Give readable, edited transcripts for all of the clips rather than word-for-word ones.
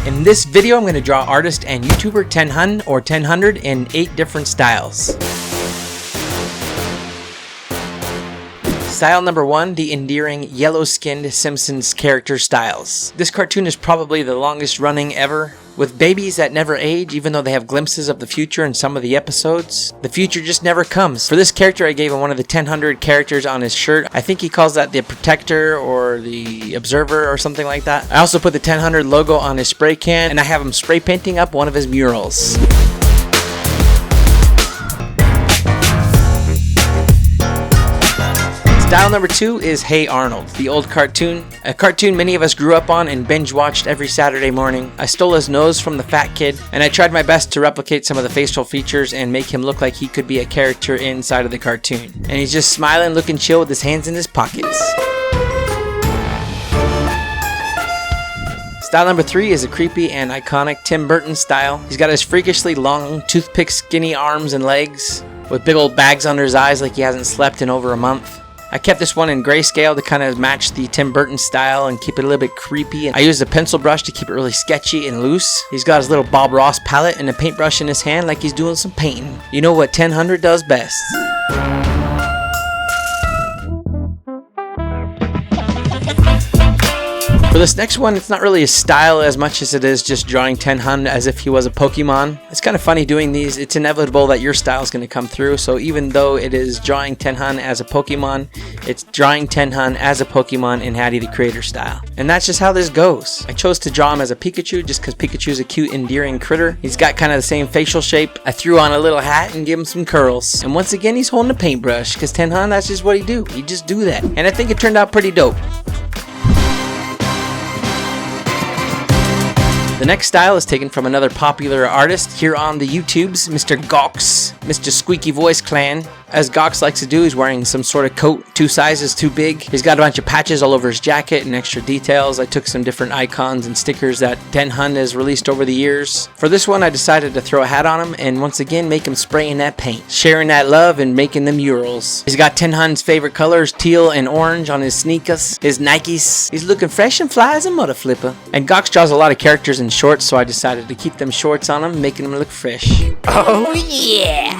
In this video, I'm going to draw artist and YouTuber TenHun or TenHun in 8 different styles. Style number 1, the endearing yellow-skinned Simpsons character styles. This cartoon is probably the longest running ever, with babies that never age even though they have glimpses of the future in some of the episodes. The future just never comes. For this character, I gave him one of the TenHun characters on his shirt. I think he calls that the Protector or the Observer or something like that. I also put the TenHun logo on his spray can, and I have him spray painting up one of his murals. Style number 2 is Hey Arnold, the old cartoon. A cartoon many of us grew up on and binge watched every Saturday morning. I stole his nose from the fat kid, and I tried my best to replicate some of the facial features and make him look like he could be a character inside of the cartoon. And he's just smiling, looking chill with his hands in his pockets. Style number 3 is a creepy and iconic Tim Burton style. He's got his freakishly long, toothpick skinny arms and legs, with big old bags under his eyes like he hasn't slept in over a month. I kept this one in grayscale to kind of match the Tim Burton style and keep it a little bit creepy. I used a pencil brush to keep it really sketchy and loose. He's got his little Bob Ross palette and a paintbrush in his hand like he's doing some painting. You know what TenHun does best. For this next one, it's not really a style as much as it is just drawing TenHun as if he was a Pokemon. It's kind of funny doing these. It's inevitable that your style is going to come through. So even though it is drawing TenHun as a Pokemon, it's drawing TenHun as a Pokemon in Haddy the Creator style. And that's just how this goes. I chose to draw him as a Pikachu just because Pikachu is a cute, endearing critter. He's got kind of the same facial shape. I threw on a little hat and gave him some curls. And once again, he's holding a paintbrush because TenHun, that's just what he do. He just do that. And I think it turned out pretty dope. The next style is taken from another popular artist here on the YouTubes, Mr. Gox, Mr. Squeaky Voice Clan. As Gox likes to do, he's wearing some sort of coat, 2 sizes too big. He's got a bunch of patches all over his jacket and extra details. I took some different icons and stickers that TenHun has released over the years. For this one, I decided to throw a hat on him and once again make him spraying that paint, sharing that love and making the murals. He's got TenHun's favorite colors, teal and orange, on his sneakers, his Nikes. He's looking fresh and fly as a mother flipper. And Gox draws a lot of characters in shorts, so I decided to keep them shorts on him, making them look fresh. Oh yeah!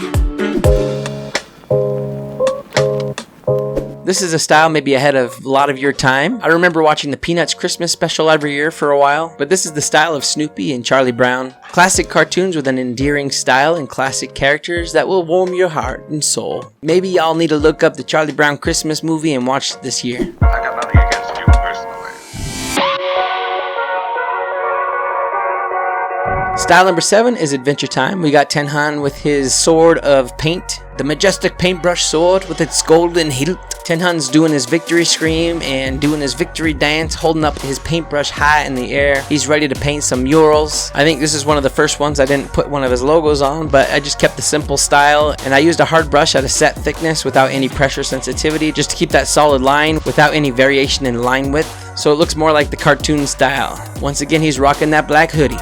This is a style maybe ahead of a lot of your time. I remember watching the Peanuts Christmas special every year for a while, but this is the style of Snoopy and Charlie Brown. Classic cartoons with an endearing style and classic characters that will warm your heart and soul. Maybe y'all need to look up the Charlie Brown Christmas movie and watch it this year. I got nothing against you personally. Style number 7 is Adventure Time. We got TenHun with his sword of paint, the majestic paintbrush sword with its golden hilt. TenHun's doing his victory scream and doing his victory dance, holding up his paintbrush high in the air. He's ready to paint some murals. I think this is one of the first ones I didn't put one of his logos on, but I just kept the simple style, and I used a hard brush at a set thickness without any pressure sensitivity, just to keep that solid line without any variation in line width, so it looks more like the cartoon style. Once again, he's rocking that black hoodie.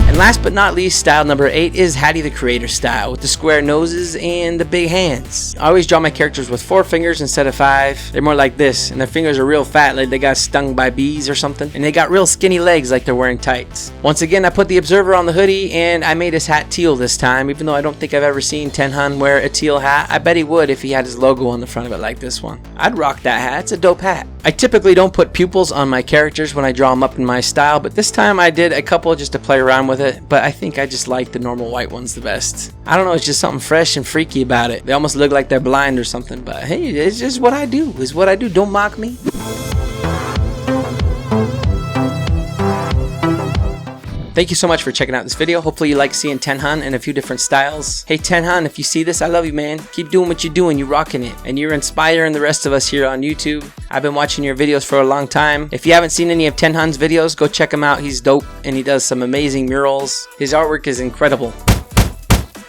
And last but not least, style number 8 is Haddy the Creator style, with the square noses and the big hands. I always draw my characters with 4 fingers instead of 5. They're more like this, and their fingers are real fat, like they got stung by bees or something. And they got real skinny legs like they're wearing tights. Once again, I put the Observer on the hoodie, and I made his hat teal this time, even though I don't think I've ever seen TenHun wear a teal hat. I bet he would if he had his logo on the front of it like this one. I'd rock that hat. It's a dope hat. I typically don't put pupils on my characters when I draw them up in my style, but this time I did a couple just to play around with it, but I think I just like the normal white ones the best. I don't know, it's just something fresh and freaky about it. They almost look like they're blind or something, but hey, it's just what I do. It's what I do. Don't mock me. Thank you so much for checking out this video. Hopefully you like seeing TenHun in a few different styles. Hey TenHun, if you see this, I love you, man. Keep doing what you're doing. You're rocking it. And you're inspiring the rest of us here on YouTube. I've been watching your videos for a long time. If you haven't seen any of TenHun's videos, go check him out. He's dope and he does some amazing murals. His artwork is incredible.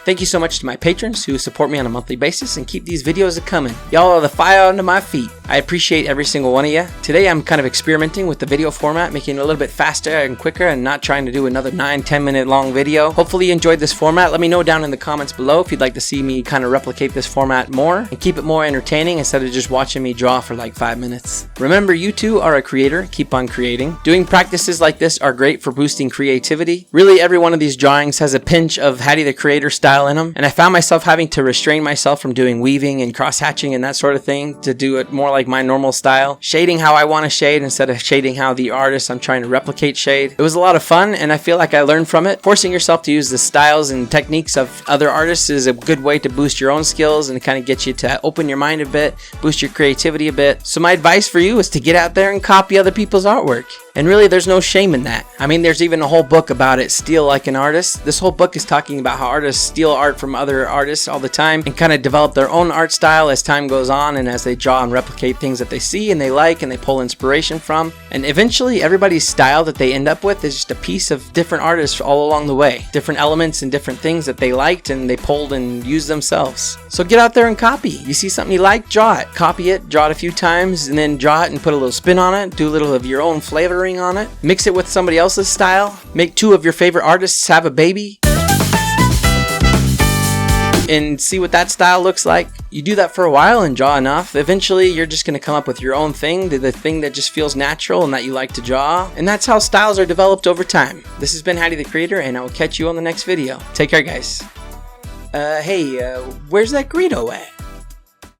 Thank you so much to my patrons who support me on a monthly basis and keep these videos coming. Y'all are the fire under my feet. I appreciate every single one of you. Today I'm kind of experimenting with the video format, making it a little bit faster and quicker and not trying to do another 9-10 minute long video. Hopefully you enjoyed this format. Let me know down in the comments below if you'd like to see me kind of replicate this format more and keep it more entertaining instead of just watching me draw for like 5 minutes. Remember, you too are a creator. Keep on creating. Doing practices like this are great for boosting creativity. Really, every one of these drawings has a pinch of Haddy the Creator style in them, and I found myself having to restrain myself from doing weaving and cross-hatching and that sort of thing to do it more like my normal style. Shading how I want to shade instead of shading how the artist I'm trying to replicate shade. It was a lot of fun, and I feel like I learned from it. Forcing yourself to use the styles and techniques of other artists is a good way to boost your own skills and kind of get you to open your mind a bit, boost your creativity a bit. So my advice for you is to get out there and copy other people's artwork. And really, there's no shame in that. I mean, there's even a whole book about it, Steal Like an Artist. This whole book is talking about how artists steal art from other artists all the time and kind of develop their own art style as time goes on and as they draw and replicate things that they see and they like and they pull inspiration from. And eventually, everybody's style that they end up with is just a piece of different artists all along the way. Different elements and different things that they liked and they pulled and used themselves. So get out there and copy. You see something you like, draw it. Copy it, draw it a few times, and then draw it and put a little spin on it. Do a little of your own flavoring on it. Mix it with somebody else's style. Make 2 of your favorite artists have a baby. And see what that style looks like. You do that for a while and draw enough. Eventually, you're just going to come up with your own thing, the thing that just feels natural and that you like to draw. And that's how styles are developed over time. This has been Haddy the Creator, and I will catch you on the next video. Take care, guys. Hey, where's that Greedo at?